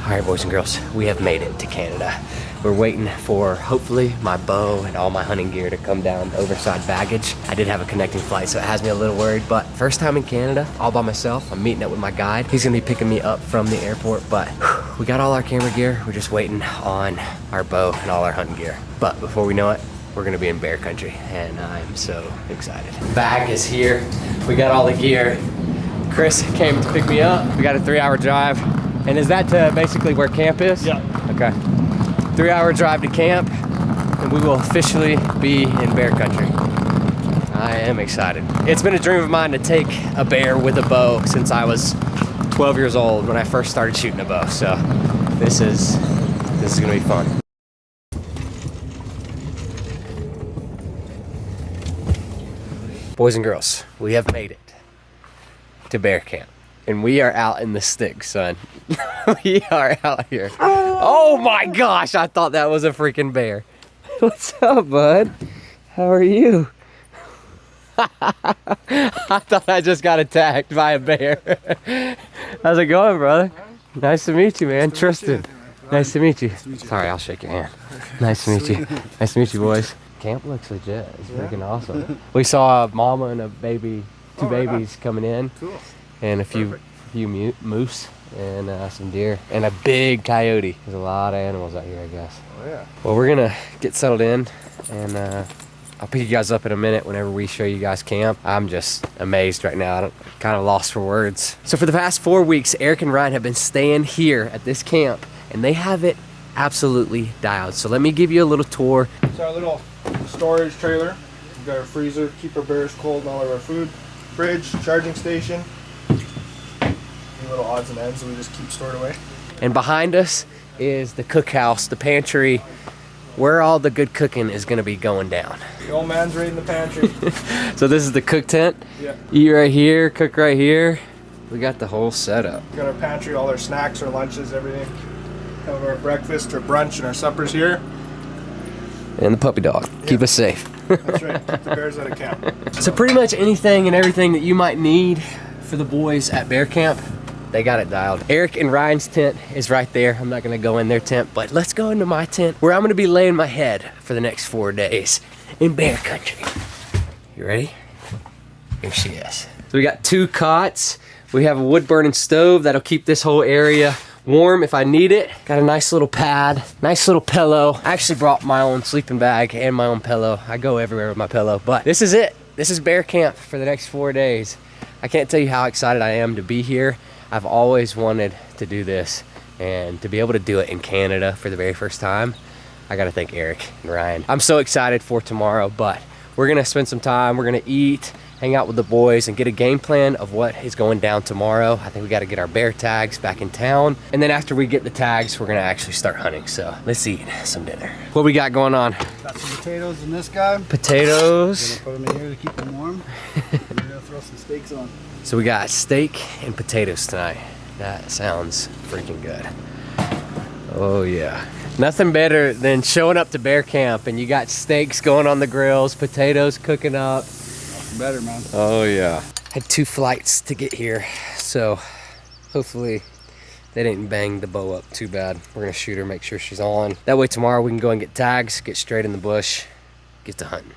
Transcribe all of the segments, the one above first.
All right, boys and girls, we have made it to Canada. We're waiting for, hopefully, my bow and all my hunting gear to come down oversized baggage. I did have a connecting flight, so it has me a little worried, but first time in Canada, all by myself. I'm meeting up with my guide. He's gonna be picking me up from the airport, but we got all our camera gear. We're just waiting on our bow and all our hunting gear. But before we know it, we're gonna be in bear country, and I'm so excited. Bag is here. We got all the gear. Chris came to pick me up. We got a 3-hour drive. And is that to basically where camp is? Yeah. Okay. 3-hour drive to camp, and we will officially be in bear country. I am excited. It's been a dream of mine to take a bear with a bow since I was 12 years old when I first started shooting a bow. So this is gonna be fun. Boys and girls, we have made it to bear camp. And we are out in the sticks, son. We are out here. Oh my gosh, I thought that was a freaking bear. What's up, bud? How are you? I thought I just got attacked by a bear. How's it going, brother? Nice to meet you, man. Tristan. Nice to meet you. Sorry, I'll shake your hand. Nice to meet you. Nice to meet you, boys. Camp looks legit. It's freaking awesome. We saw a mama and a baby, two babies coming in. Cool. And a few moose and some deer and a big coyote. There's a lot of animals out here, I guess. Oh yeah. Well, we're gonna get settled in, and I'll pick you guys up in a minute whenever we show you guys camp. I'm just amazed right now. I'm kind of lost for words. So for the past 4 weeks, Eric and Ryan have been staying here at this camp, and they have it absolutely dialed. So let me give you a little tour. It's our little storage trailer. We've got our freezer, keep our bears cold and all of our food. Fridge, charging station. Little odds and ends that we just keep stored away. And behind us is the cookhouse, the pantry, where all the good cooking is going to be going down. The old man's right in the pantry. So this is the cook tent. Yeah. Eat right here, cook right here. We got the whole setup. We got our pantry, all our snacks, our lunches, everything. Have our breakfast, our brunch, and our suppers here. And the puppy dog. Yeah. Keep us safe. That's right. Keep the bears out of camp. So pretty much anything and everything that you might need for the boys at bear camp, they got it dialed. Eric and Ryan's tent is right there. I'm not gonna go in their tent, but let's go into my tent where I'm gonna be laying my head for the next 4 days in bear country. You ready? Here she is. So we got 2 cots. We have a wood burning stove that'll keep this whole area warm if I need it. Got a nice little pad, nice little pillow. I actually brought my own sleeping bag and my own pillow. I go everywhere with my pillow, but this is it. This is bear camp for the next 4 days. I can't tell you how excited I am to be here. I've always wanted to do this, and to be able to do it in Canada for the very first time, I gotta thank Eric and Ryan. I'm so excited for tomorrow, but we're gonna spend some time, we're gonna eat, hang out with the boys, and get a game plan of what is going down tomorrow. I think we gotta get our bear tags back in town, and then after we get the tags, we're gonna actually start hunting. So let's eat some dinner. What we got going on? Got some potatoes in this guy. Potatoes. We're gonna put them in here to keep them warm. We're gonna throw some steaks on. So we got steak and potatoes tonight. That sounds freaking good. Oh yeah. Nothing better than showing up to bear camp and you got steaks going on the grills, potatoes cooking up. Nothing better, man. Oh yeah. Had 2 flights to get here, so hopefully they didn't bang the bow up too bad. We're gonna shoot her, make sure she's on. That way tomorrow we can go and get tags, get straight in the bush, get to hunting.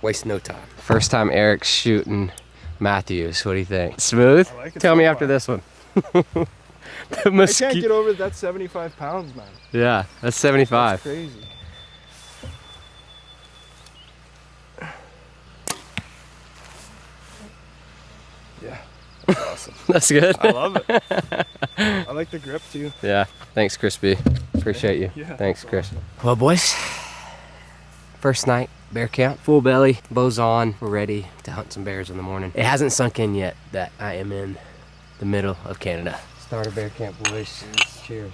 Waste no time. First time Eric's shooting Matthews. What do you think? Smooth? I like it. Tell so me far. after this one. I can't get over that 75 pounds, man. Yeah, that's 75. That's crazy. Yeah, that's awesome. That's good. I love it. I like the grip too. Yeah, thanks, Crispy. Appreciate you. Yeah, Thanks, Chris. awesome. Well, boys, first night, bear camp, full belly, bows on. We're ready to hunt some bears in the morning. It hasn't sunk in yet that I am in the middle of Canada. Start a bear camp, boys. Cheers.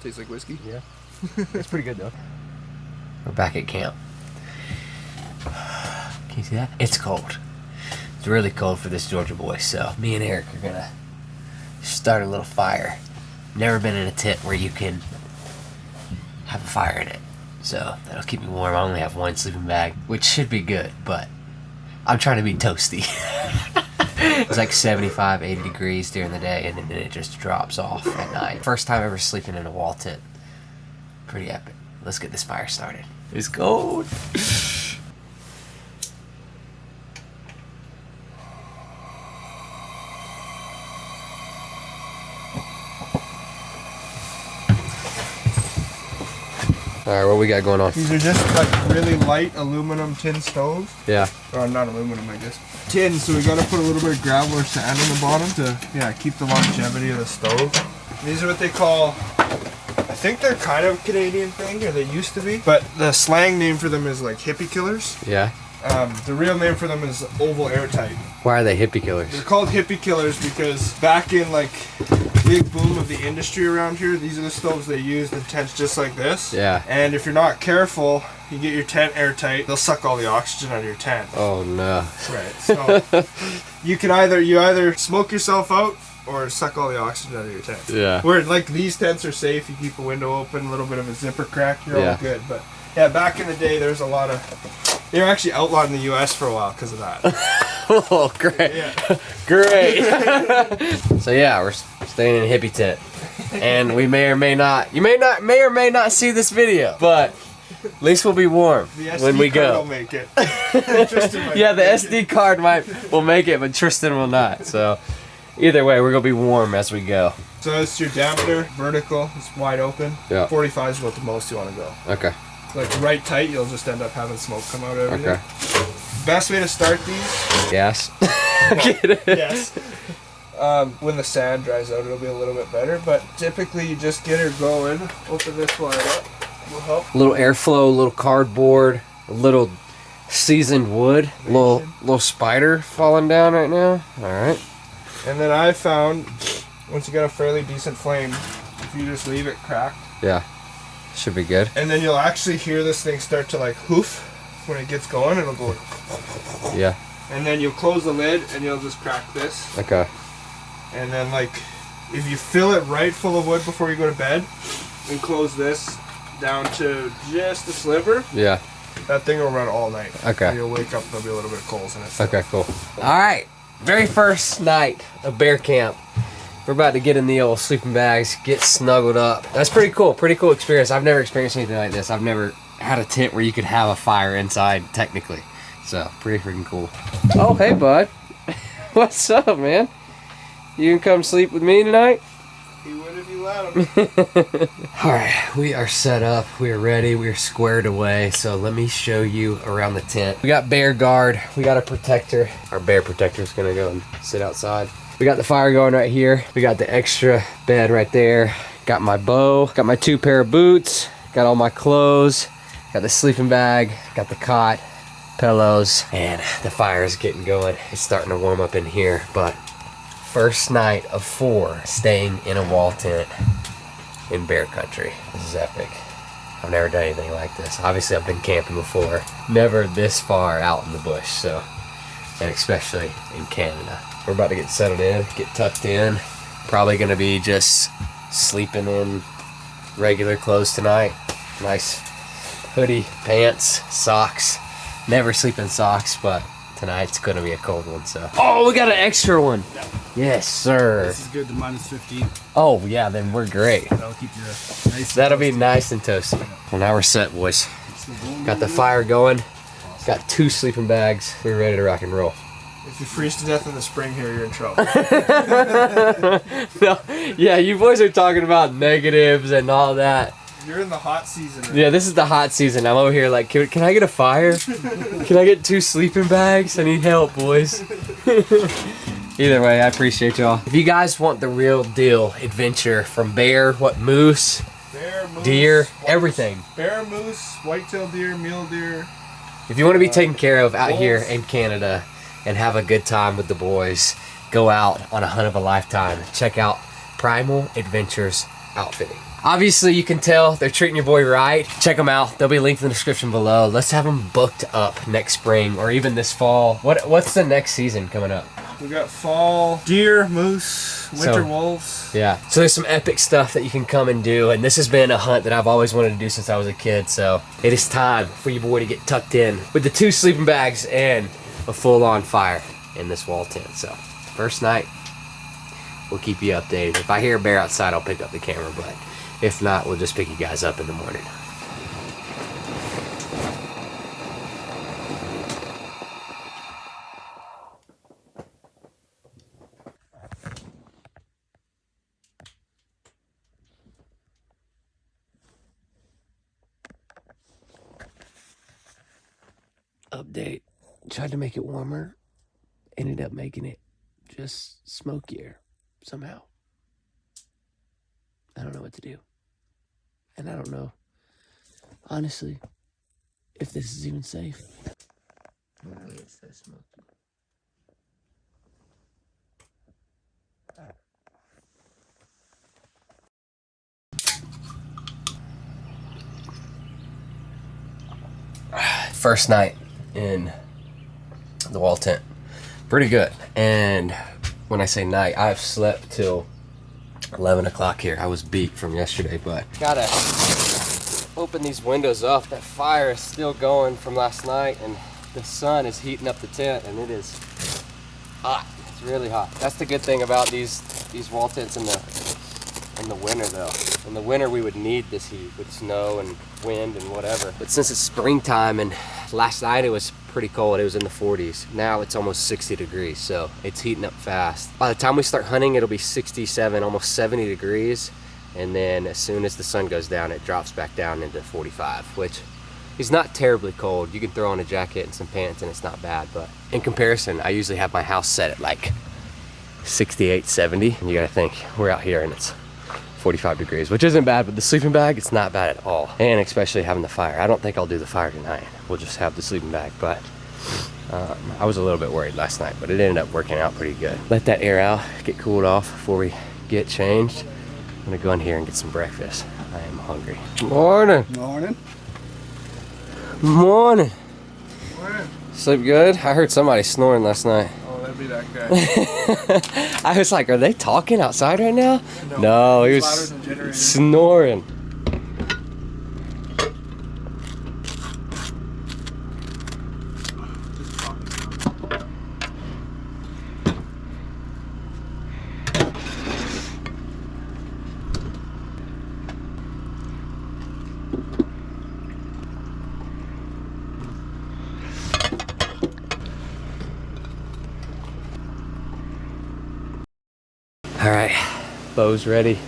Tastes like whiskey. Yeah. It's pretty good though. We're back at camp. Can you see that? It's cold. It's really cold for this Georgia boy, so me and Eric are gonna start a little fire. Never been in a tent where you can have a fire in it, so that'll keep me warm. I only have 1 sleeping bag, which should be good, but I'm trying to be toasty. It's like 75, 80 degrees during the day, and then it just drops off at night. First time ever sleeping in a wall tent. Pretty epic. Let's get this fire started. It's cold. Alright, what we got going on? These are just like really light aluminum tin stoves. Yeah. Or not aluminum, I guess. Tin, so we gotta put a little bit of gravel or sand on the bottom to keep the longevity of the stove. These are what they call, I think they're kind of a Canadian thing, or they used to be, but the slang name for them is like hippie killers. Yeah. The real name for them is oval airtight. Why are they hippie killers? They're called hippie killers because back in like big boom of the industry around here, these are the stoves they used in tents just like this. Yeah. And if you're not careful, you get your tent airtight, they'll suck all the oxygen out of your tent. Oh no. Right. So you can either smoke yourself out or suck all the oxygen out of your tent. Yeah. Where like these tents are safe, you keep a window open, a little bit of a zipper crack, you're all good. But yeah, back in the day, there's a lot of. They were actually outlawed in the U.S. for a while because of that. Oh, great. Yeah. Great. So yeah, we're staying in a hippie tent. And we may or may not see this video, but at least we'll be warm when we go. Will make it. Yeah, the SD card will make it, but Tristan will not. So either way, we're gonna be warm as we go. So it's your diameter, vertical, it's wide open. Yeah. 45 is what the most you want to go. Okay. Like right tight, you'll just end up having smoke come out of everything. Okay. Best way to start these. Gas. Yes. When the sand dries out, it'll be a little bit better. But typically, you just get her going. Open this wide up. Will help. A little airflow, a little cardboard, a little seasoned wood, a little spider falling down right now. All right. And then I found, once you got a fairly decent flame, if you just leave it cracked. Yeah. Should be good. And then you'll actually hear this thing start to like hoof when it gets going. It'll go. Yeah. And then you'll close the lid and you'll just crack this. Okay. And then like, if you fill it right full of wood before you go to bed, and close this down to just a sliver. Yeah. That thing will run all night. Okay. And you'll wake up and there'll be a little bit of coals in it. Okay, cool. All right. Very first night of bear camp. We're about to get in the old sleeping bags, get snuggled up. That's pretty cool. Pretty cool experience. I've never experienced anything like this. I've never had a tent where you could have a fire inside, technically. So, pretty freaking cool. Oh, hey, bud. What's up, man? You can come sleep with me tonight? He would if you let him. All right, we are set up. We are ready. We are squared away. So let me show you around the tent. We got bear guard. We got a protector. Our bear protector is gonna go and sit outside. We got the fire going right here. We got the extra bed right there. Got my bow. Got my 2 pair of boots. Got all my clothes. Got the sleeping bag. Got the cot, pillows, and the fire is getting going. It's starting to warm up in here, but first night of 4 staying in a wall tent in bear country. This is epic. I've never done anything like this. Obviously, I've been camping before. Never this far out in the bush, so, and especially in Canada. We're about to get settled in, get tucked in. Probably gonna be just sleeping in regular clothes tonight. Nice hoodie, pants, socks. Never sleep in socks, but tonight's gonna be a cold one, so. Oh, we got an extra one. Yeah. Yes, sir. This is good to minus 15. Oh, yeah, then we're great. That'll keep you nice. That'll be nice and toasty. Well, now we're set, boys. Got the fire going. Got 2 sleeping bags. We're ready to rock and roll. If you freeze to death in the spring here, you're in trouble. No, yeah, you boys are talking about negatives and all that. You're in the hot season. Right? Yeah, this is the hot season. I'm over here like, can I get a fire? Can I get 2 sleeping bags? I need help, boys. Either way, I appreciate y'all. If you guys want the real deal adventure from bear, moose, Bear, moose, deer, everything. Bear, moose, whitetail deer, mule deer. If you want to be taken care of out here in Canada and have a good time with the boys, go out on a hunt of a lifetime. Check out Primal Adventures Outfitting. Obviously, you can tell they're treating your boy right. Check them out. They'll be linked in the description below. Let's have them booked up next spring or even this fall. What's the next season coming up? We got fall deer, moose, winter wolves. Yeah. So there's some epic stuff that you can come and do. And this has been a hunt that I've always wanted to do since I was a kid. So it is time for your boy to get tucked in with the 2 sleeping bags and a full-on fire in this wall tent. So First night. We'll keep you updated. If I hear a bear outside, I'll pick up the camera, but if not, we'll just pick you guys up in the morning. Update. Tried to make it warmer. Ended up making it just smokier somehow. I don't know what to do. And I don't know, honestly, if this is even safe. It's so smoky. First night in the wall tent. Pretty good. And when I say night, I've slept till 11 o'clock here. I was beat from yesterday, but gotta open these windows up. That fire is still going from last night, and the sun is heating up the tent, and it is hot. It's really hot. That's the good thing about these wall tents in the winter, though. In the winter, we would need this heat with snow and wind and whatever. But since it's springtime, and last night it was pretty cold, it was in the 40s. Now it's almost 60 degrees, so it's heating up fast. By the time we start hunting, it'll be 67, almost 70 degrees. And then as soon as the sun goes down, it drops back down into 45, which is not terribly cold. You can throw on a jacket and some pants and it's not bad, but in comparison, I usually have my house set at like 68, 70. And you gotta think, we're out here and it's 45 degrees, which isn't bad, but the sleeping bag, it's not bad at all. And especially having the fire. I don't think I'll do the fire tonight. We'll just have the sleeping bag, but I was a little bit worried last night, but it ended up working out pretty good. Let that air out, get cooled off before we get changed. I'm gonna go in here and get some breakfast. I am hungry. Morning. Morning. Morning. Morning. Sleep good? I heard somebody snoring last night. Oh, that'd be that guy. I was like, are they talking outside right now? No, he was louder than generators. snoring. All right, bow's ready,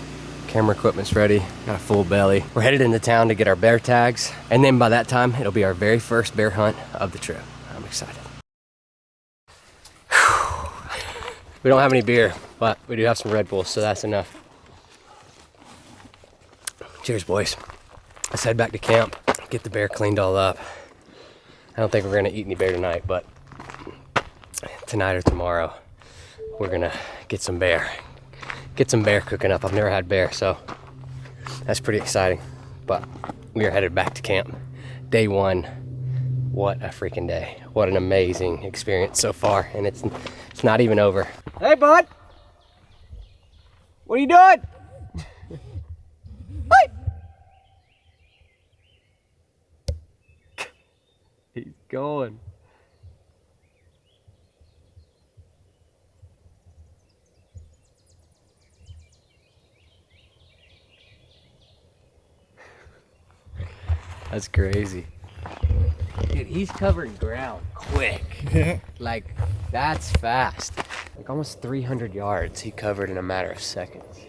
camera equipment's ready, got a full belly. We're headed into town to get our bear tags, and then by that time, it'll be our very first bear hunt of the trip. I'm excited. We don't have any beer, but we do have some Red Bull, so that's enough. Cheers, boys. Let's head back to camp, get the bear cleaned all up. I don't think we're gonna eat any bear tonight, but tonight or tomorrow, we're gonna get some bear cooking up. I've never had bear, so that's pretty exciting. But we are headed back to camp. Day one. What a freaking day. What an amazing experience so far, and it's not even over. Hey, bud. What are you doing? Hi. He's going. That's crazy. Dude, he's covering ground quick. Like, that's fast. Like almost 300 yards he covered in a matter of seconds.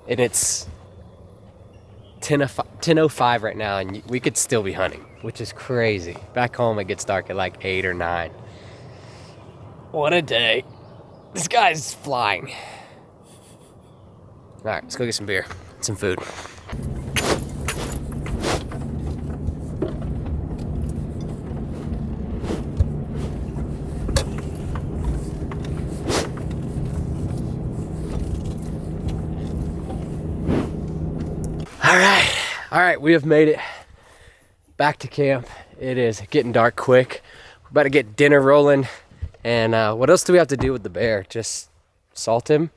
And it's 10:05 right now, and we could still be hunting, which is crazy. Back home, it gets dark at like 8 or 9. What a day. This guy's flying. All right, let's go get some beer, some food. All right, we have made it back to camp. It is getting dark quick. We're about to get dinner rolling. And what else do we have to do with the bear? Just salt him?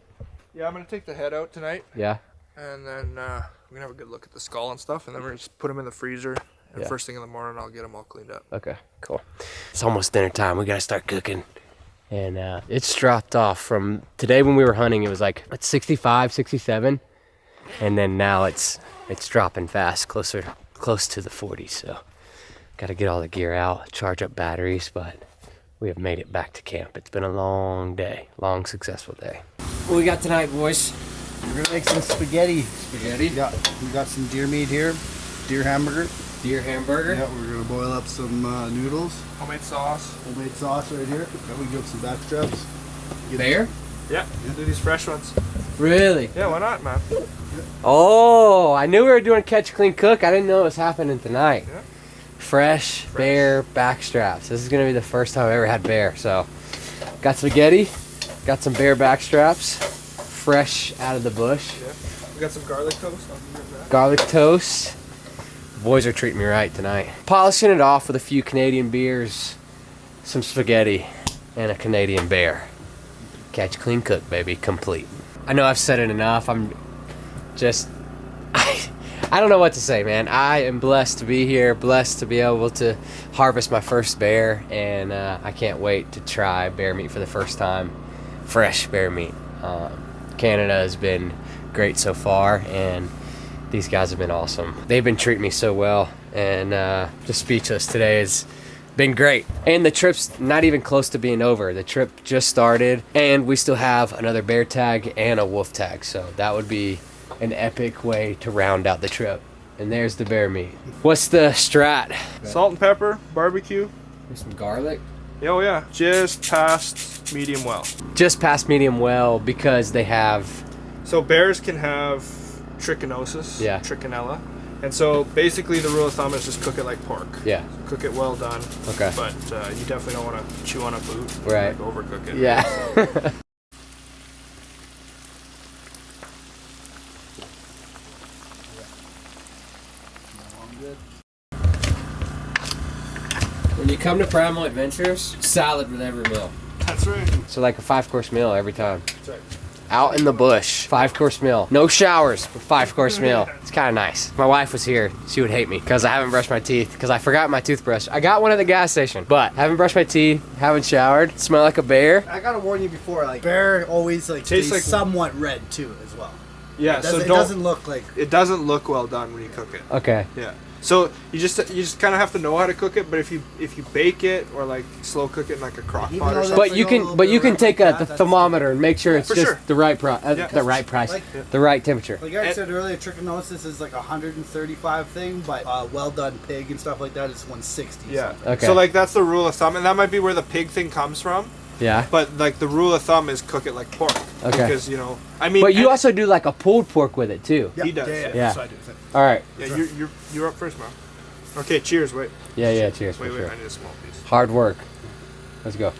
Yeah, I'm gonna take the head out tonight. Yeah. And then we're gonna have a good look at the skull and stuff, and then we're gonna just put him in the freezer And Yeah. first thing in the morning, I'll get them all cleaned up. Okay, cool. It's almost dinner time. We gotta start cooking. And it's dropped off from today when we were hunting. It was like at 65, 67. And then now it's dropping fast, close to the 40s. So gotta get all the gear out, charge up batteries, but we have made it back to camp. It's been a long day, long, successful day. What we got tonight, boys? We're gonna make some spaghetti. Spaghetti? Yeah, we got some deer meat here, deer hamburger. Deer hamburger? Yeah, we're gonna boil up some noodles. Homemade sauce. Homemade sauce right here. Then we give some back straps. Bear? Yeah, do these fresh ones. Really? Yeah, why not, man? Oh, I knew we were doing catch, clean, cook. I didn't know it was happening tonight. Yeah. Fresh bear back straps. This is gonna be the first time I ever had bear. So, got spaghetti, got some bear back straps, fresh out of the bush. Yeah. We got some garlic toast. I'll give you that. Garlic toast. Boys are treating me right tonight. Polishing it off with a few Canadian beers, some spaghetti, and a Canadian bear. Catch, clean, cook, baby, complete. I know I've said it enough. I'm just, I don't know what to say, man. I am blessed to be here, blessed to be able to harvest my first bear, and I can't wait to try bear meat for the first time. Fresh bear meat. Canada has been great so far, and these guys have been awesome. They've been treating me so well, and just speechless. Today has been great. And the trip's not even close to being over. The trip just started, and we still have another bear tag and a wolf tag. So that would be an epic way to round out the trip. And there's the bear meat. What's the strat? Salt and pepper, barbecue. There's some garlic. Oh yeah, just past medium well. Just past medium well because they have... So bears can have trichinosis, Yeah. trichinella. And so basically the rule of thumb is just cook it like pork. Yeah. Cook it well done. Okay. But you definitely don't want to chew on a boot. Right. Like overcook it. Yeah. When you come to Primal Adventures, salad with every meal. That's right. So like a 5-course meal every time. That's right. Out in the bush, 5-course meal. No showers, but 5-course meal. It's kind of nice. My wife was here. She would hate me because I haven't brushed my teeth because I forgot my toothbrush. I got one at the gas station, but haven't brushed my teeth, haven't showered, smell like a bear. I gotta warn you before, like bear always like Tastes tastes like- somewhat red too as well. Yeah. It So doesn't, it don't. doesn't look like. It doesn't look well done when you cook it. Okay. Yeah. So you just kind of have to know how to cook it. But if you bake it or like slow cook it in like a crock Even pot though or that's something. But you like a can, little but bit you can around take like a that, the that's- thermometer and make sure it's For just sure. the right Yeah. the right price, Like- the right temperature. Like I And- said earlier, trichinosis is like 135 thing, but well done pig and stuff like that is 160. Yeah. something. Okay. So like that's the rule of thumb, and that might be where the pig thing comes from. Yeah. But like the rule of thumb is cook it like pork. Okay. Because I mean. But you and- also do like a pulled pork with it too. He does. Yeah. So I do. All right. Yeah. You're up first, man. Okay. Cheers. Wait. Yeah. Cheers. Wait. for sure. I need a small piece. Hard work. Let's go.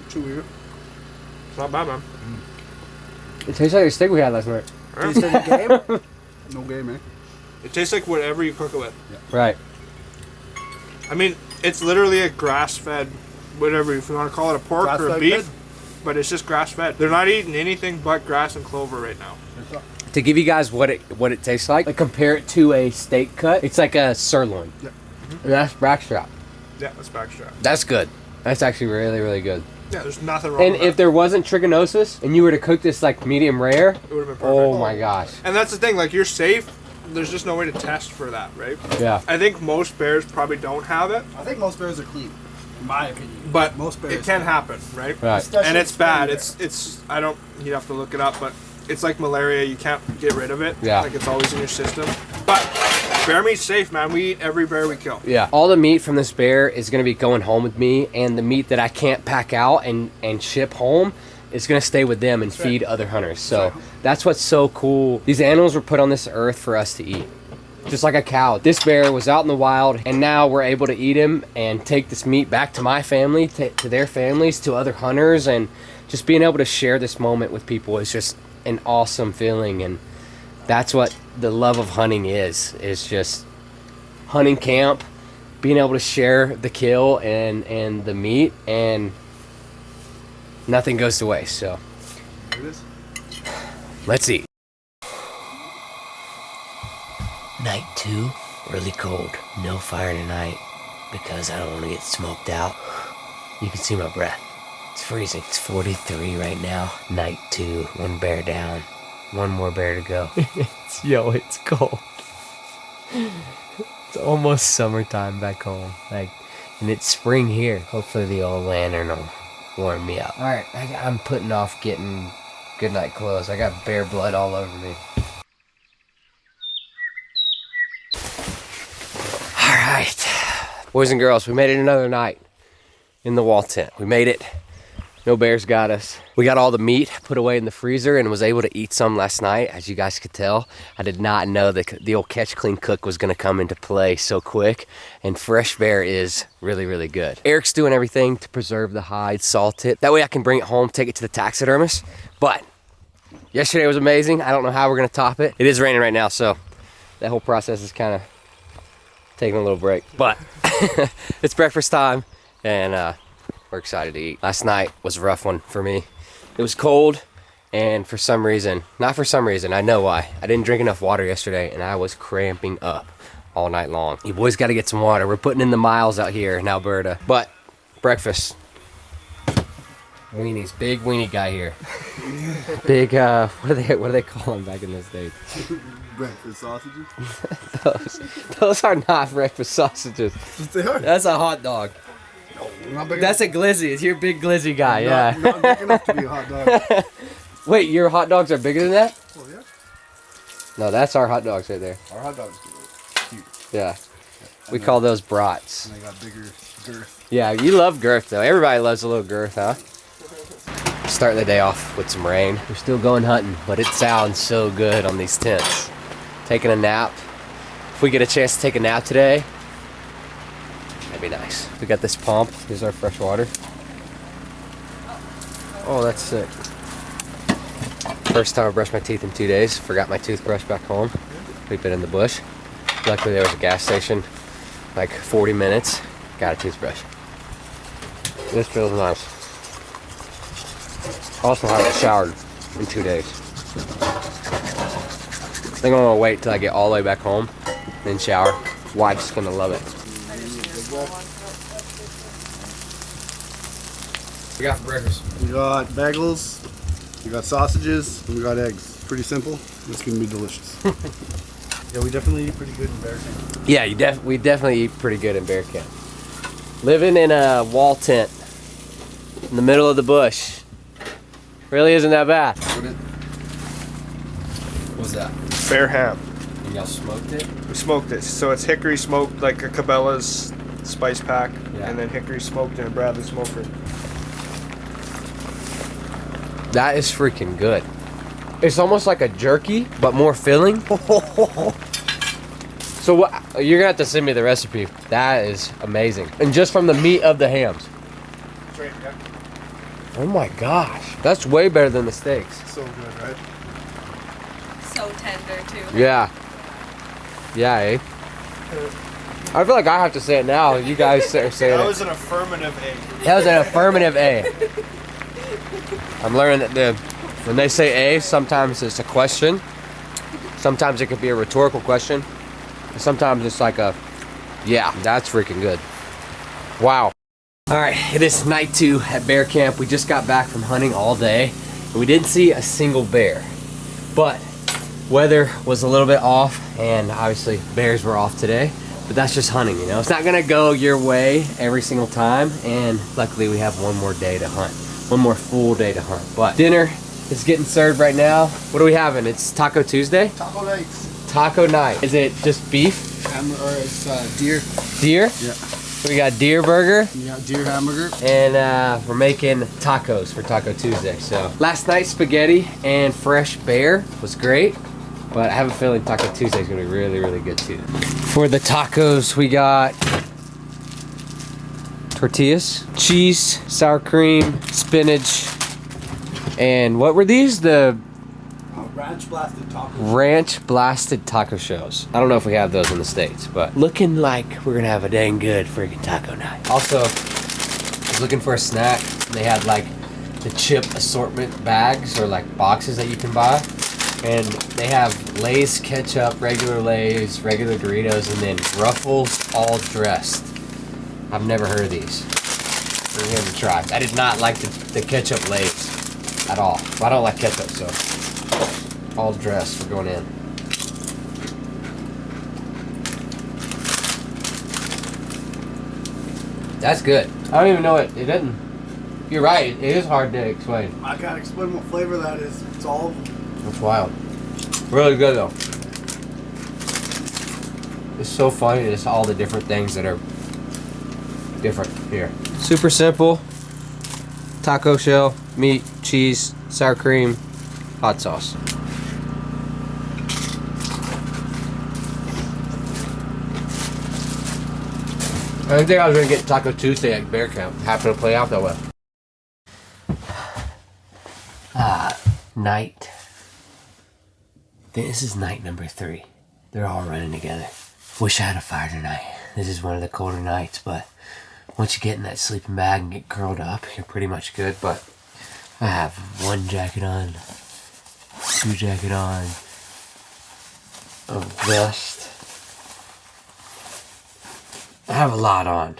Chewy. It's not bad, man. It tastes like the steak we had last night. Taste of the game? No game, eh? It tastes like whatever you cook it with. Right. I mean, it's literally a grass-fed, whatever if you want to call it a pork or a Grass-fed beef, fed? but it's just grass-fed. They're not eating anything but grass and clover right now. To give you guys what it tastes like compare it to a steak cut. It's like a sirloin. Yeah. And that's backstrap. Yeah, that's backstrap. That's good. That's actually really, really good. Yeah, there's nothing wrong And with if that. there wasn't trichinosis and you were to cook this like medium rare, It would have been perfect. oh my gosh. And that's the thing, like you're safe. There's just no way to test for that, right? Yeah. I think most bears probably don't have it, I think most bears are clean, in my opinion. but most bears it can happen, right? Right. Especially And it's bad. bear. It's I don't. You'd have to look it up, but it's like malaria. You can't get rid of it. Yeah. Like it's always in your system. But bear meat's safe, man. We eat every bear we kill. Yeah. All the meat from this bear is going to be going home with me, and the meat that I can't pack out and ship home is going to stay with them and feed other hunters. So that's what's so cool. These animals were put on this earth for us to eat. Just like a cow. This bear was out in the wild, and now we're able to eat him and take this meat back to my family, to their families, to other hunters, and just being able to share this moment with people is just an awesome feeling. And that's what the love of hunting is just hunting camp, being able to share the kill and the meat, and nothing goes to waste. So Here it is. let's eat. 2, really cold. No fire tonight because I don't want to get smoked out. You can see my breath. It's freezing. It's 43 right now. Night 2, 1 bear down. 1 more bear to go. It's cold. It's almost summertime back home. And it's spring here. Hopefully the old lantern will warm me up. All right, I'm putting off getting good night clothes. I got bear blood all over me. All right, boys and girls, we made it another night in the wall tent. We made it. No bears got us. We got all the meat put away in the freezer and was able to eat some last night. As you guys could tell, I did not know that the old Catch Clean Cook was gonna come into play so quick. And fresh bear is really, really good. Eric's doing everything to preserve the hide, salt it. That way I can bring it home, take it to the taxidermist. But yesterday was amazing. I don't know how we're gonna top it. It is raining right now, so that whole process is kind of taking a little break. But it's breakfast time and we're excited to eat. Last night was a rough one for me. It was cold, and for some reason, not for some reason, I know why. I didn't drink enough water yesterday, and I was cramping up all night long. You boys gotta get some water. We're putting in the miles out here in Alberta. But, breakfast. Weenies, big weenie guy here. Big, what do they call them back in those days? Breakfast sausages? those are not breakfast sausages. They are. That's a hot dog. That's a glizzy. It's your big glizzy guy, yeah. Not big enough to be a hot dog. Wait, your hot dogs are bigger than that? Oh, yeah. No, that's our hot dogs right there. Our hot dogs are cute. Yeah. We call those brats. And they got bigger girth. Yeah, you love girth though. Everybody loves a little girth, huh? Starting the day off with some rain. We're still going hunting, but it sounds so good on these tents. Taking a nap. If we get a chance to take a nap today, that'd be nice. We got this pump. Here's our fresh water. Oh, that's sick. First time I brushed my teeth in 2 days. Forgot my toothbrush back home. Leave it in the bush. Luckily there was a gas station. Like 40 minutes. Got a toothbrush. This feels nice. Also haven't showered in 2 days. I think I'm gonna wait till I get all the way back home, then shower. Wife's gonna love it. We got breakfast. We got bagels, we got sausages, and we got eggs. Pretty simple. It's gonna be delicious. Yeah, we definitely eat pretty good in bear camp. Yeah, we definitely eat pretty good in bear camp. Living in a wall tent in the middle of the bush really isn't that bad. What was that? Bear ham. And y'all smoked it? We smoked it. So it's hickory smoked like a Cabela's spice pack, Yeah. and then hickory smoked in a Bradley smoker. That is freaking good. It's almost like a jerky, but more filling. So what? You're gonna have to send me the recipe. That is amazing. And just from the meat of the hams. That's right, yeah. Oh my gosh, that's way better than the steaks. So good, right? So tender too. Yeah. Yeah, eh? I feel like I have to say it now. You guys are saying That it. was an affirmative A. That was an affirmative A. I'm learning that when they say A, sometimes it's a question. Sometimes it could be a rhetorical question. Sometimes it's like a, yeah, that's freaking good. Wow. All right, it is night 2 at bear camp. We just got back from hunting all day. And we didn't see a single bear. But weather was a little bit off, and obviously bears were off today. But that's just hunting, you know? It's not gonna go your way every single time. And luckily we have one more day to hunt. One more full day to hunt. But dinner is getting served right now. What are we having? It's Taco Tuesday? Taco nights. Taco night. Is it just beef? Or it's deer. Deer? Yeah. So we got deer burger. You got deer hamburger. And we're making tacos for Taco Tuesday. So last night's spaghetti and fresh bear was great. But I have a feeling Taco Tuesday is gonna be really, really good too. For the tacos, we got tortillas, cheese, sour cream, spinach, and what were these? The Ranch blasted taco. ranch blasted taco shells. I don't know if we have those in the States, but looking like we're gonna have a dang good freaking taco night. Also, I was looking for a snack. They had like the chip assortment bags or like boxes that you can buy. And they have Lay's ketchup, regular Lay's, regular Doritos, and then Ruffles all dressed. I've never heard of these. We're going to try. I did not like the ketchup Lay's at all. Well, I don't like ketchup, so all dressed. We're going in. That's good. I don't even know it. It doesn't. You're right. It is hard to explain. I can't explain what flavor that is. It's all of them. That's wild. Really good though. It's so funny. It's all the different things that are different here. Super simple. Taco shell, meat, cheese, sour cream, hot sauce. I didn't think I was gonna get Taco Tuesday at Bear Camp. Happened to play out that way. Night. This is night number 3. They're all running together. Wish I had a fire tonight. This is one of the colder nights, but once you get in that sleeping bag and get curled up, you're pretty much good. But I have 1 jacket on, 2 jacket on, a vest. I have a lot on.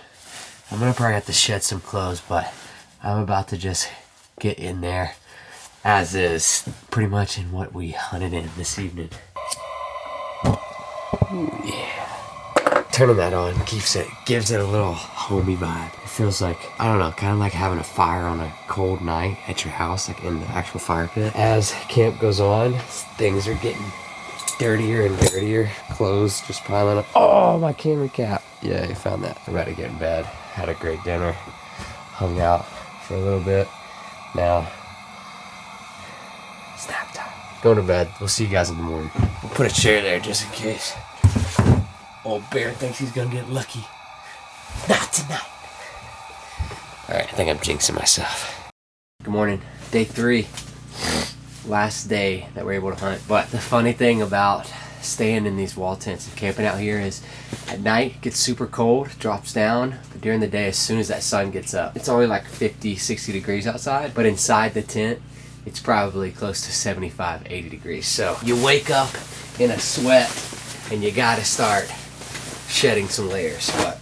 I'm gonna probably have to shed some clothes, but I'm about to just get in there as is, pretty much in what we hunted in this evening. Ooh, yeah. Turning that on gives it a little homey vibe. It feels like, I don't know, kind of like having a fire on a cold night at your house, like in the actual fire pit. As camp goes on, things are getting dirtier and dirtier. Clothes just piling up. Oh, my camera cap. Yeah, you found that. I'm about to get in bed. Had a great dinner. Hung out for a little bit. Now, it's nap time. Go to bed. We'll see you guys in the morning. We'll put a chair there just in case old Bear thinks he's gonna get lucky. Not tonight. Alright, I think I'm jinxing myself. Good morning. Day 3. Last day that we're able to hunt. But the funny thing about staying in these wall tents and camping out here is at night it gets super cold, drops down, but during the day, as soon as that sun gets up, it's only like 50, 60 degrees outside, but inside the tent, it's probably close to 75, 80 degrees. So you wake up in a sweat and you gotta start shedding some layers. But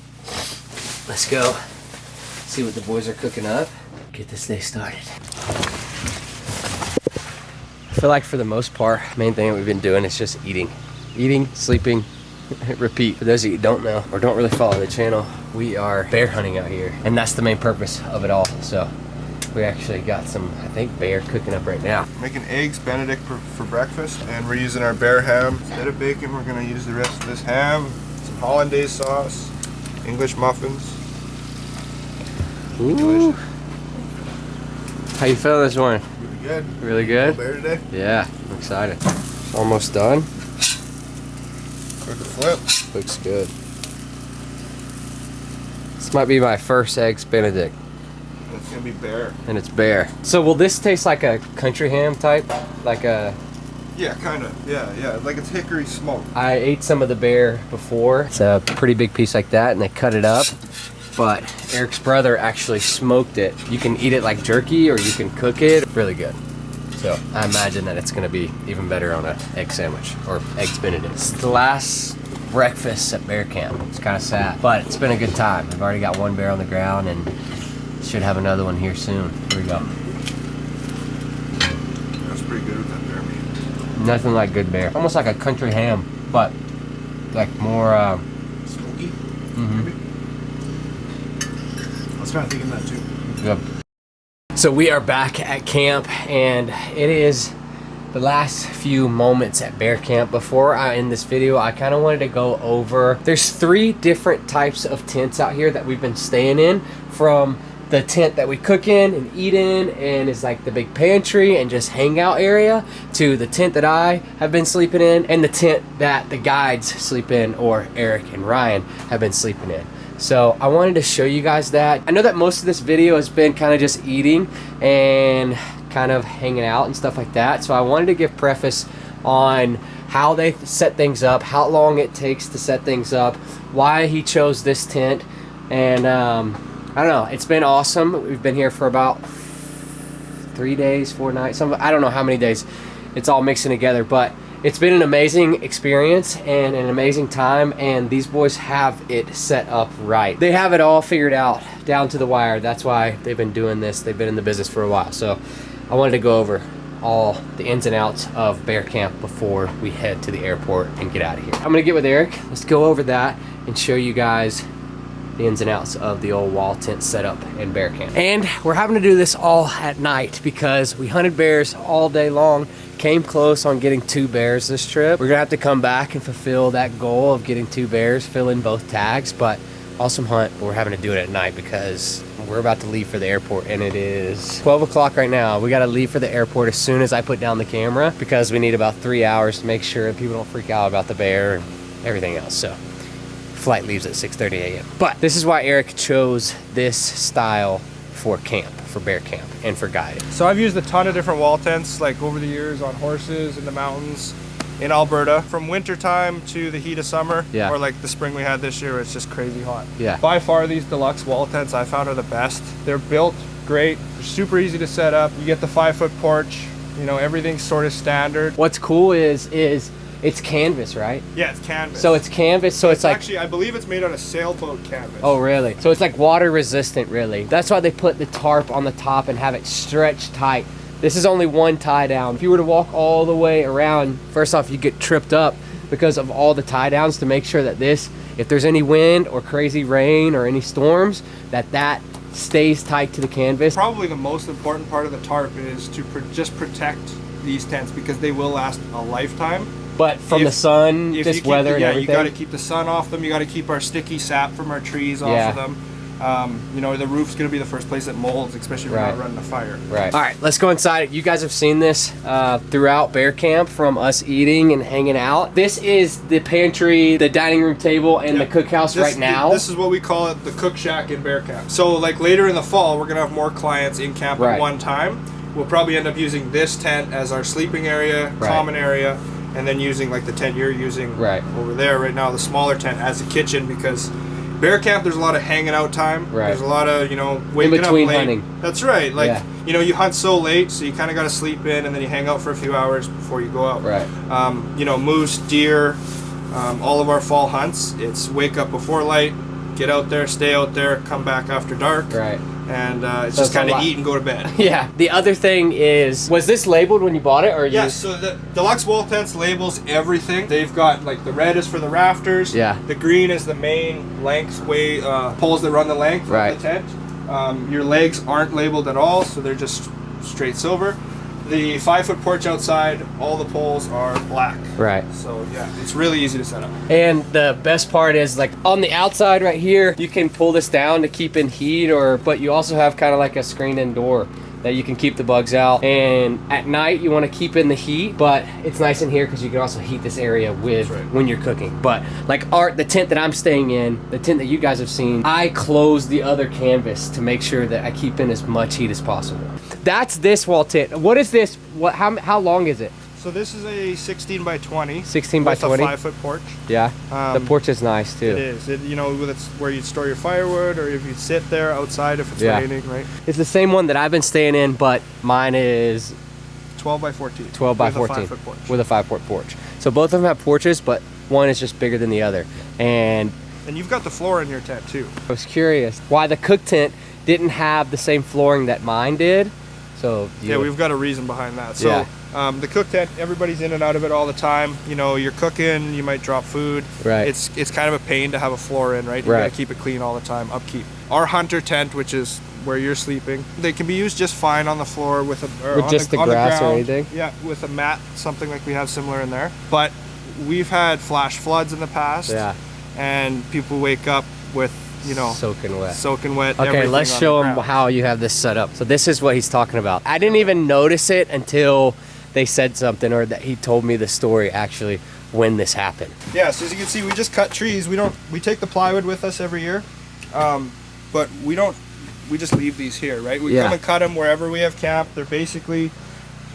let's go see what the boys are cooking up, get this day started. I feel like for the most part, main thing that we've been doing is just eating, sleeping, repeat. For those of you who don't know or don't really follow the channel, we are bear hunting out here, and that's the main purpose of it all. So we actually got some, I think, bear cooking up right now. Making eggs Benedict for breakfast, and we're using our bear ham. Instead of bacon, we're gonna use the rest of this ham, some hollandaise sauce, English muffins. Ooh. Delicious. How you feeling this morning? Really good. Really good? Bear today. Yeah, I'm excited. Almost done. Quick flip. Looks good. This might be my first eggs Benedict. It's gonna be bear. And it's bear. So will this taste like a country ham type? Like a... Yeah, kind of. Yeah. Like it's hickory smoked. I ate some of the bear before. It's a pretty big piece like that, and they cut it up. But Eric's brother actually smoked it. You can eat it like jerky, or you can cook it. Really good. So I imagine that it's gonna be even better on an egg sandwich or eggs Benedict. It's the last breakfast at bear camp. It's kind of sad, but it's been a good time. We've already got 1 bear on the ground, and should have another one here soon. Here we go. That's pretty good with that bear meat. Nothing like good bear. Almost like a country ham, but like more Smoky. maybe. I was kind of thinking that too. Good. So we are back at camp, and it is the last few moments at bear camp. Before I end this video, I kind of wanted to go over, there's 3 different types of tents out here that we've been staying in, from the tent that we cook in and eat in and is like the big pantry and just hangout area, to the tent that I have been sleeping in, and the tent that the guides sleep in, or Eric and Ryan have been sleeping in. So I wanted to show you guys that. I know that most of this video has been kind of just eating and kind of hanging out and stuff like that. So I wanted to give preface on how they set things up, how long it takes to set things up, why he chose this tent, and I don't know, it's been awesome. We've been here for about 3 days, 4 nights, I don't know how many days. it's all mixing together. But it's been an amazing experience and an amazing time, and these boys have it set up right. They have it all figured out down to the wire. That's why they've been doing this. They've been in the business for a while. So I wanted to go over all the ins and outs of bear camp before we head to the airport and get out of here. I'm gonna get with Eric. Let's go over that and show you guys the ins and outs of the old wall tent setup in bear camp. And we're having to do this all at night because we hunted bears all day long. Came close on getting 2 bears this trip. We're gonna have to come back and fulfill that goal of getting 2 bears, fill in both tags, but awesome hunt. We're having to do it at night because we're about to leave for the airport, and it is 12 o'clock right now. We gotta leave for the airport as soon as I put down the camera because we need about 3 hours to make sure that people don't freak out about the bear and everything else. So flight leaves at 6:30 a.m. But this is why Eric chose this style for camp, for bear camp, and for guiding. So I've used a ton of different wall tents, like over the years on horses in the mountains in Alberta, from winter time to the heat of summer, Yeah. or like the spring we had this year where it's just crazy hot. Yeah. By far these deluxe wall tents I found are the best. They're built great, they're super easy to set up. You get the 5-foot porch, you know, everything's sort of standard. What's cool is it's canvas, right? Yeah, it's canvas. So it's canvas, so it's like, actually, I believe it's made out of sailboat canvas. oh really? So it's like water resistant, really. That's why they put the tarp on the top and have it stretched tight. This is only one tie down. If you were to walk all the way around, first off, you get tripped up because of all the tie downs to make sure that this, if there's any wind or crazy rain or any storms, that stays tight to the canvas. Probably the most important part of the tarp is to just protect these tents because they will last a lifetime. But from the sun, this weather and everything. You got to keep the sun off them. You got to keep our sticky sap from our trees off of them. You know, the roof's going to be the first place it molds, especially if we're not running a fire. Right. All right, let's go inside. You guys have seen this throughout bear camp from us eating and hanging out. This is the pantry, the dining room table, and the cookhouse right now. This is what we call it, the cook shack in bear camp. So like later in the fall, we're going to have more clients in camp at one time. We'll probably end up using this tent as our sleeping area, common area, and then using like the tent you're using over there right now, the smaller tent as a kitchen, because bear camp, there's a lot of hanging out time. There's a lot of, you know, waking up late. Hunting. That's right. Like, you know, you hunt so late, so you kind of got to sleep in, and then you hang out for a few hours before you go out. You know, moose, deer, all of our fall hunts, it's wake up before light, get out there, stay out there, come back after dark. And it's just kind of eat and go to bed. The other thing is, was this labeled when you bought it, or so the deluxe wall tents labels everything. They've got like the red is for the rafters. The green is the main length poles that run the length of the tent. Your legs aren't labeled at all, so they're just straight silver. The 5-foot porch outside, all the poles are black. So yeah, it's really easy to set up. And the best part is, like, on the outside right here, you can pull this down to keep in heat, but you also have kind of like a screened-in door that you can keep the bugs out. And at night, you want to keep in the heat, but it's nice in here because you can also heat this area with when you're cooking. But like the tent that I'm staying in, the tent that you guys have seen, I close the other canvas to make sure that I keep in as much heat as possible. That's this wall tent. What is this? How long is it? So this is a 16 by 20. 16 by 20. With a 5-foot porch. The porch is nice too. It is. You know, it's where you'd store your firewood, or if you sit there outside if it's raining, right? It's the same one that I've been staying in, but mine is 12 by 14. 12 by 14. With a 5-foot porch. So both of them have porches, but one is just bigger than the other. And you've got the floor in your tent too. I was curious why the cook tent didn't have the same flooring that mine did. So we've got a reason behind that. So the cook tent, everybody's in and out of it all the time. You know, you're cooking, you might drop food. It's kind of a pain to have a floor in, right? You gotta keep it clean all the time, upkeep. Our hunter tent, which is where you're sleeping, they can be used just fine on the floor with just the grass or anything. Yeah, with a mat, something like we have similar in there. But we've had flash floods in the past. And people wake up with, you know, soaking wet. Okay, let's show them how you have this set up. So this is what he's talking about. I didn't even notice it until they said something, or that he told me the story actually when this happened. Yeah, so as you can see, we just cut trees. We take the plywood with us every year, but we just leave these here, right? We come and cut them wherever we have camp. They're basically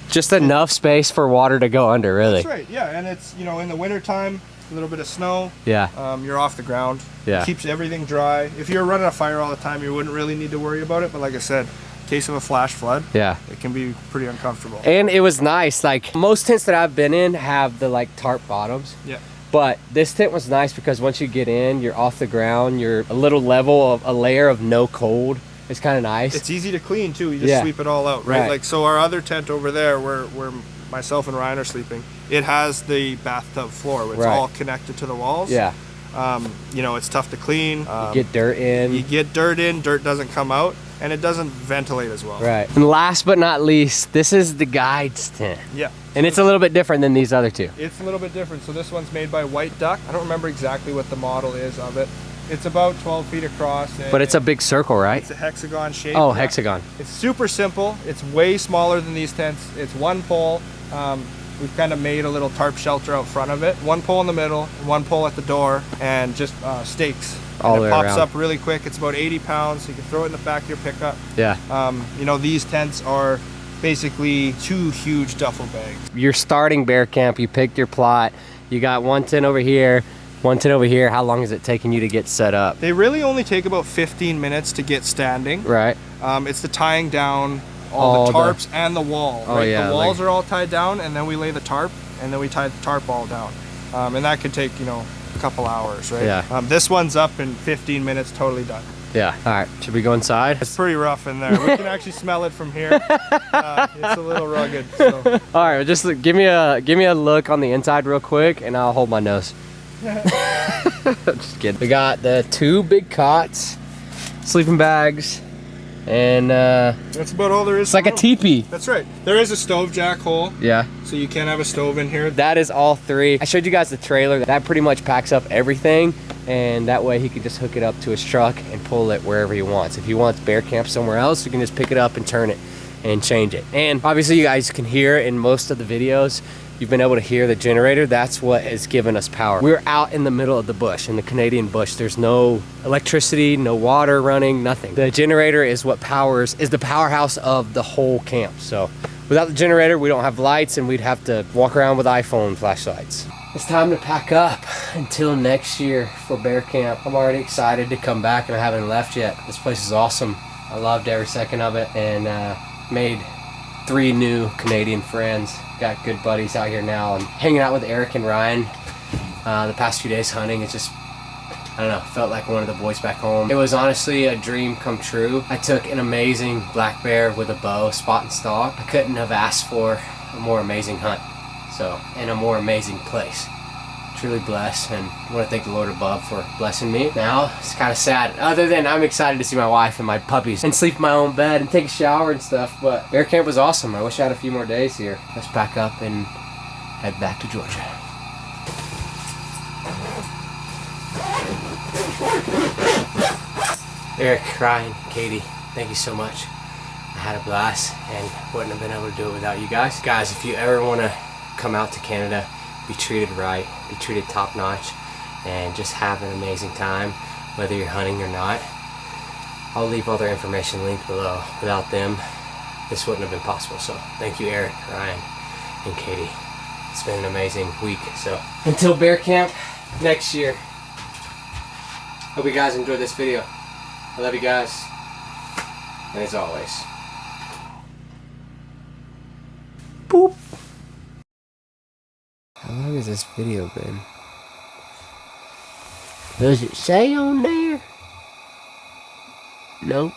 just enough space for water to go under, really. That's right. Yeah, and it's, you know, in the winter time, a little bit of snow. You're off the ground. Keeps everything dry. If you're running a fire all the time, you wouldn't really need to worry about it. But like I said, case of a flash flood, Yeah. it can be pretty uncomfortable. And it was nice. Like most tents that I've been in have the like tarp bottoms. Yeah. But this tent was nice because once you get in, you're off the ground. You're a little level of a layer of no cold. It's kind of nice. It's easy to clean too. You just sweep it all out, right? Like, so our other tent over there where myself and Ryan are sleeping, it has the bathtub floor. It's all connected to the walls. Yeah. You know, it's tough to clean. You get dirt in. You get dirt in, dirt doesn't come out, and it doesn't ventilate as well. Right. And last but not least, this is the guide's tent. Yeah. And it's a little bit different than these other two. It's a little bit different. So this one's made by White Duck. I don't remember exactly what the model is of it. It's about 12 feet across. But it's a big circle, right? It's a hexagon shape. Oh, hexagon. It's super simple. It's way smaller than these tents. It's one pole. We've kind of made a little tarp shelter out front of it. One pole in the middle, one pole at the door, and just stakes. All and the it way pops around. up really quick. It's about 80 pounds. So you can throw it in the back of your pickup. Yeah. You know, these tents are basically 2 huge duffel bags. You're starting bear camp. You picked your plot. You got one tent over here, one tent over here. How long is it taking you to get set up? They really only take about 15 minutes to get standing. Right. It's the tying down all the tarps and the wall. Oh, right? yeah, the walls are all tied down, and then we lay the tarp, and then we tie the tarp all down. And that could take, you know, a couple hours, right? Yeah. This one's up in 15 minutes, totally done. Yeah. All right. Should we go inside? It's pretty rough in there. We can actually smell it from here. It's a little rugged. So. All right. Just give me a look on the inside real quick, and I'll hold my nose. Just kidding. We got the 2 big cots, sleeping bags, and that's about all there is. it's like a teepee. That's right. There is a stove jack hole. Yeah. So you can have a stove in here. That is all 3. I showed you guys the trailer. That pretty much packs up everything, and that way he can just hook it up to his truck and pull it wherever he wants. If he wants bear camp somewhere else, you can just pick it up and turn it and change it. And obviously you guys can hear in most of the videos, you've been able to hear the generator. That's what has given us power. We're out in the middle of the bush, in the Canadian bush. There's no electricity, no water running, nothing. The generator is what is the powerhouse of the whole camp. So without the generator, we don't have lights, and we'd have to walk around with iPhone flashlights. It's time to pack up until next year for bear camp. I'm already excited to come back, and I haven't left yet. This place is awesome. I loved every second of it, and made 3 new Canadian friends. Got good buddies out here now, and hanging out with Eric and Ryan the past few days hunting. It's just, I don't know, felt like one of the boys back home. It was honestly a dream come true. I took an amazing black bear with a bow, spot and stalk. I couldn't have asked for a more amazing hunt, so, in a more amazing place. Truly blessed, and I want to thank the Lord above for blessing me. Now it's kind of sad, other than I'm excited to see my wife and my puppies and sleep in my own bed and take a shower and stuff. But bear camp was awesome. I wish I had a few more days here. Let's pack up and head back to Georgia. Eric, Ryan, Katie, thank you so much. I had a blast and wouldn't have been able to do it without you guys. Guys, if you ever want to come out to Canada, be treated right, be treated top notch, and just have an amazing time, whether you're hunting or not. I'll leave all their information linked below. Without them, this wouldn't have been possible. So thank you, Eric, Ryan, and Katie. It's been an amazing week. So until bear camp next year, hope you guys enjoyed this video. I love you guys, and as always, boop. How long has this video been? Does it say on there? Nope.